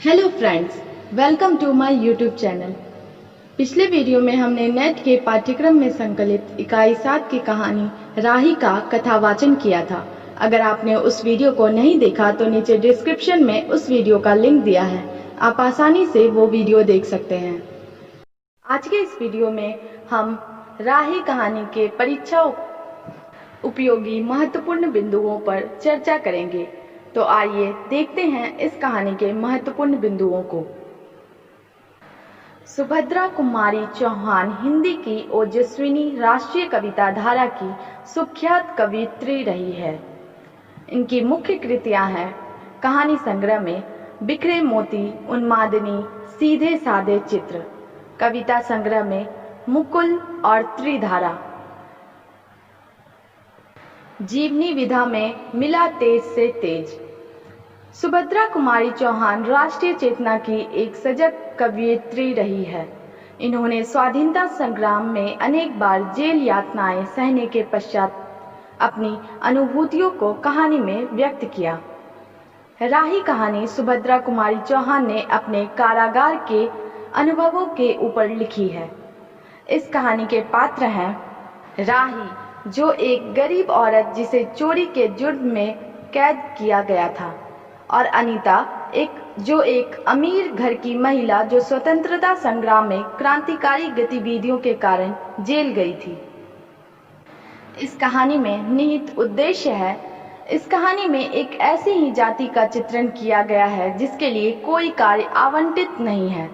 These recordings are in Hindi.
Hello friends, welcome to my YouTube channel. पिछले वीडियो में हमने नेट के पाठ्यक्रम में संकलित इकाई 7 की कहानी राही का कथावाचन किया था। अगर आपने उस वीडियो को नहीं देखा तो नीचे डिस्क्रिप्शन में उस वीडियो का लिंक दिया है, आप आसानी से वो वीडियो देख सकते हैं। आज के इस वीडियो में हम राही कहानी के परीक्षा उपयोगी महत्वपूर्ण बिंदुओं पर चर्चा करेंगे। तो आइए देखते हैं इस कहानी के महत्वपूर्ण बिंदुओं को। सुभद्रा कुमारी चौहान हिंदी की ओजस्विनी राष्ट्रीय कविता धारा की सुख्यात कवयित्री रही है। इनकी मुख्य कृतियां हैं कहानी संग्रह में बिखरे मोती, उन्मादिनी, सीधे साधे चित्र, कविता संग्रह में मुकुल और त्रिधारा, जीवनी विधा में मिला तेज से तेज। सुभद्रा कुमारी चौहान राष्ट्रीय चेतना की एक सजग कवयित्री रही है। इन्होंने स्वाधीनता संग्राम में अनेक बार जेल यातनाएं सहने के पश्चात अपनी अनुभूतियों को कहानी में व्यक्त किया। राही कहानी सुभद्रा कुमारी चौहान ने अपने कारागार के अनुभवों के ऊपर लिखी है। इस कहानी के पात्र हैं राही, जो एक गरीब औरत जिसे चोरी के जुर्म में कैद किया गया था, और अनीता, जो एक अमीर घर की महिला जो स्वतंत्रता संग्राम में क्रांतिकारी गतिविधियों के कारण जेल गई थी। इस कहानी में निहित उद्देश्य है, इस कहानी में एक ऐसी ही जाति का चित्रण किया गया है जिसके लिए कोई कार्य आवंटित नहीं है।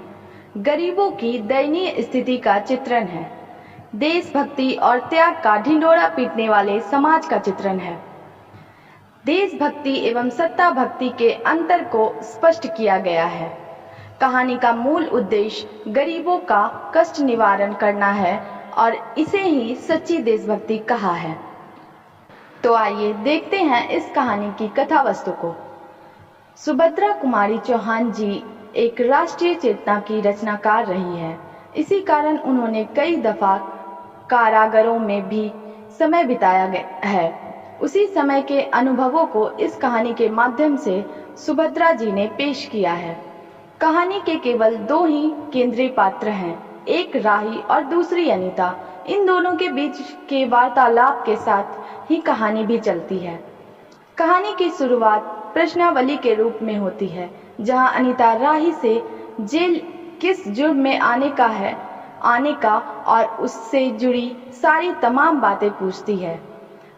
गरीबों की दयनीय स्थिति का चित्रण है। देशभक्ति और त्याग का ढिंढोरा पीटने वाले समाज का चित्रण है। देशभक्ति एवं सत्ता भक्ति के अंतर को स्पष्ट किया गया है। कहानी का मूल उद्देश्य गरीबों का कष्ट निवारण करना है और इसे ही सच्ची देशभक्ति कहा है। तो आइए देखते हैं इस कहानी की कथा वस्तु को। सुभद्रा कुमारी चौहान जी एक राष्ट्रीय चेतना की रचनाकार रही है। इसी कारण उन्होंने कई दफा कारागारों में भी समय बिताया है। उसी समय के अनुभवों को इस कहानी के माध्यम से सुभद्रा जी ने पेश किया है। कहानी के केवल दो ही केंद्रीय पात्र हैं, एक राही और दूसरी अनीता। इन दोनों के बीच के वार्तालाप के साथ ही कहानी भी चलती है। कहानी की शुरुआत प्रश्नावली के रूप में होती है, जहां अनीता राही से जेल किस जुर्म में आने का और उससे जुड़ी सारी तमाम बातें पूछती है।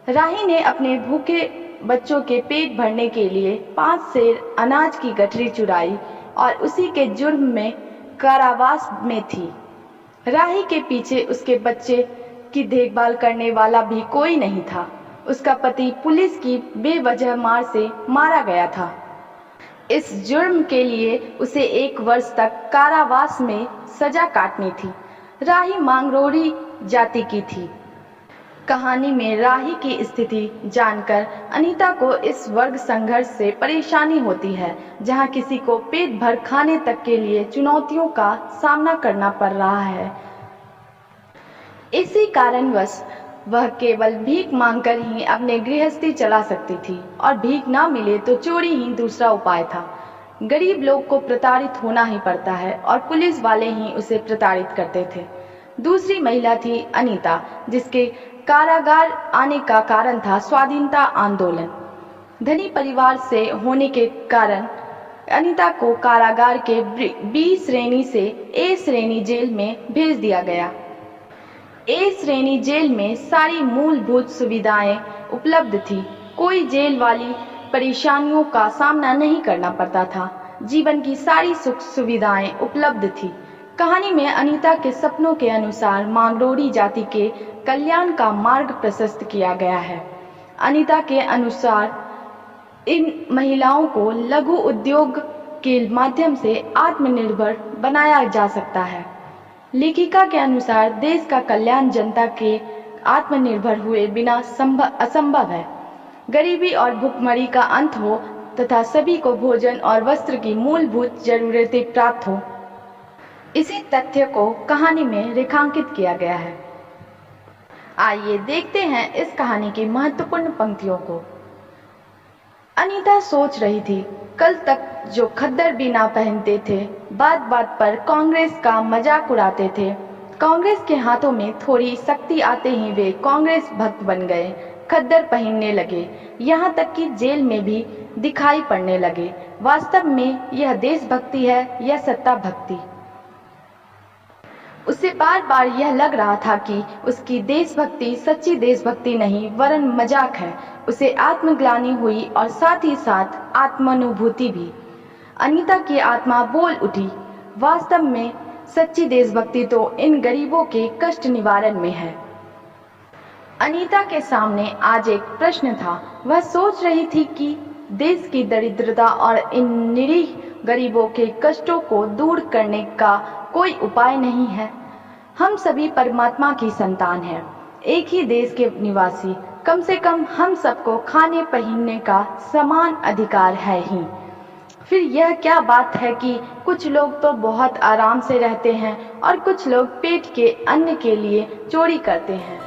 राही ने अपने भूखे बच्चों के पेट भरने के लिए 5 सेर अनाज की गठरी चुराई और उसी के जुर्म में कारावास में थी। राही के पीछे उसके बच्चे की देखभाल करने वाला भी कोई नहीं था। उसका पति पुलिस की बेवजह मार से मारा गया था। इस जुर्म के लिए उसे 1 वर्ष तक कारावास में सजा काटनी थी। राही मांगरोड़ी जाति की थी। कहानी में राही की स्थिति जानकर अनीता को इस वर्ग संघर्ष से परेशानी होती है, जहां किसी को पेट भर खाने तक के लिए चुनौतियों का सामना करना पड़ रहा है। इसी कारणवश वह केवल भीख मांगकर ही अपने गृहस्थी चला सकती थी, और भीख ना मिले तो चोरी ही दूसरा उपाय था। गरीब लोग को प्रताड़ित होना ही पड़ता है और पुलिस वाले ही उसे प्रताड़ित करते थे। दूसरी महिला थी अनीता, जिसके कारागार आने का कारण था स्वाधीनता आंदोलन। धनी परिवार से होने के कारण अनीता को कारागार के बी श्रेणी से ए श्रेणी जेल में भेज दिया गया। ए श्रेणी जेल में सारी मूलभूत सुविधाएं उपलब्ध थी। कोई जेल वाली परेशानियों का सामना नहीं करना पड़ता था। जीवन की सारी सुख सुविधाएं उपलब्ध थी। कहानी में अनीता के सपनों के अनुसार मांगरोड़ी जाति के कल्याण का मार्ग प्रशस्त किया गया है। अनीता के अनुसार इन महिलाओं को लघु उद्योग के माध्यम से आत्मनिर्भर बनाया जा सकता है। लेखिका के अनुसार देश का कल्याण जनता के आत्मनिर्भर हुए बिना असंभव है। गरीबी और भुखमरी का अंत हो तथा सभी को भोजन और वस्त्र की मूलभूत जरूरतें प्राप्त हो, इसी तथ्य को कहानी में रेखांकित किया गया है। आइए देखते हैं इस कहानी की महत्वपूर्ण पंक्तियों को। अनीता सोच रही थी, कल तक जो खद्दर भी ना पहनते थे, बात बात पर कांग्रेस का मजाक उड़ाते थे, कांग्रेस के हाथों में थोड़ी शक्ति आते ही वे कांग्रेस भक्त बन गए, खद्दर पहनने लगे, यहाँ तक कि जेल में भी दिखाई पड़ने लगे। वास्तव में यह देशभक्ति है या सत्ता भक्ति? उसे बार बार यह लग रहा था कि उसकी देशभक्ति सच्ची देशभक्ति नहीं वरन मजाक है। उसे आत्मग्लानि हुई और साथ ही साथ आत्मानुभूति भी। अनीता की आत्मा बोल उठी, वास्तव में सच्ची देशभक्ति तो इन गरीबों के कष्ट निवारण में है। अनीता के सामने आज एक प्रश्न था। वह सोच रही थी कि देश की दरिद्रता और इन निरीह गरीबों के कष्टों को दूर करने का कोई उपाय नहीं है। हम सभी परमात्मा की संतान हैं, एक ही देश के निवासी। कम से कम हम सबको खाने पहनने का समान अधिकार है ही। फिर यह क्या बात है कि कुछ लोग तो बहुत आराम से रहते हैं और कुछ लोग पेट के अन्न के लिए चोरी करते हैं।